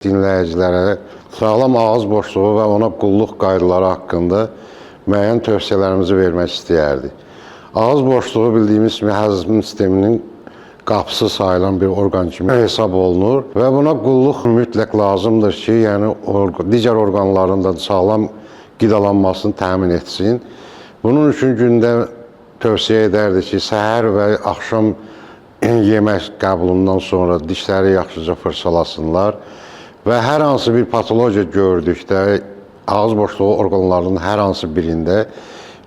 dinləyicilərə sağlam ağız boşluğu və ona qulluq qaydaları haqqında müəyyən tövsiyələrimizi vermək istəyərdik. Ağız boşluğu bildiyimiz kimi həzm sisteminin qapısı sayılan bir orqan kimi hesab olunur və buna qulluq mütləq lazımdır ki, yəni digər orqanların da sağlam qidalanmasını təmin etsin. Bunun üçün gündə tövsiyə edərdik ki, səhər və axşam yemək qəbulundan sonra dişləri yaxşıca fırçalasınlar və hər hansı bir patologiya gördükdə, ağız boşluğu orqanlarının hər hansı birində,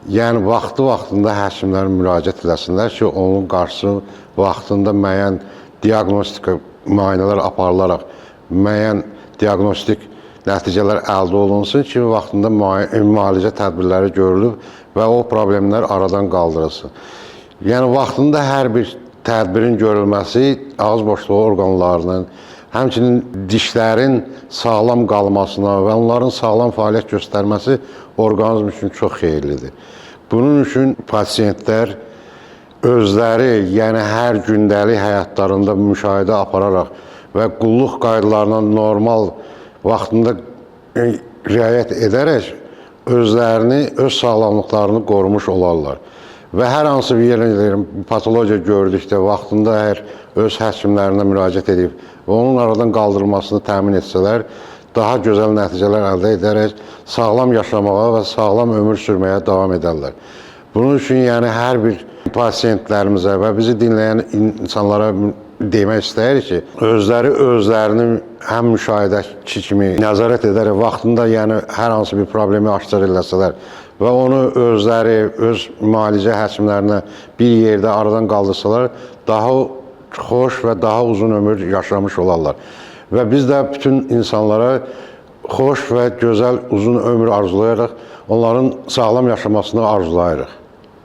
yəni vaxtında həkimlərə müraciət eləsinlər ki, onun qarşısı vaxtında müəyyən diaqnostik müayinələr aparılaraq müəyyən diaqnostik nəticələr əldə olunsun ki, vaxtında müalicə tədbirləri görülüb və o problemlər aradan qaldırılsın. Yəni vaxtında hər bir tədbirin görülməsi ağız boşluğu orqanlarının, həmçinin dişlərin sağlam qalmasına və onların sağlam fəaliyyət göstərməsi orqanizm üçün çox xeyirlidir. Bunun üçün pasiyentlər özləri, yəni hər gündəlik həyatlarında müşahidə apararaq və qulluq qaydalarına normal vaxtında riayət edərək özlərini, öz sağlamlıqlarını qorumuş olarlar. Və hər hansı bir yerin patologiya gördükdə vaxtında öz həkimlərinə müraciət edib və onun aradan qaldırılmasını təmin etsələr, daha gözəl nəticələr əldə edərək sağlam yaşamağa və sağlam ömür sürməyə davam edərlər. Bunun üçün yəni hər bir pasiyentlərimizə və bizi dinləyən insanlara demək istəyirik ki, özlərinin həm müşahidəçi kimi nəzarət edərək vaxtında yəni hər hansı bir problemi aşkar eləsələr və onu özləri, öz müalicə həkimlərinə bir yerdə aradan qaldırsalar, daha xoş və daha uzun ömür yaşamış olarlar. Və biz də bütün insanlara xoş və gözəl uzun ömür arzulayaraq onların sağlam yaşamasını arzulayırıq.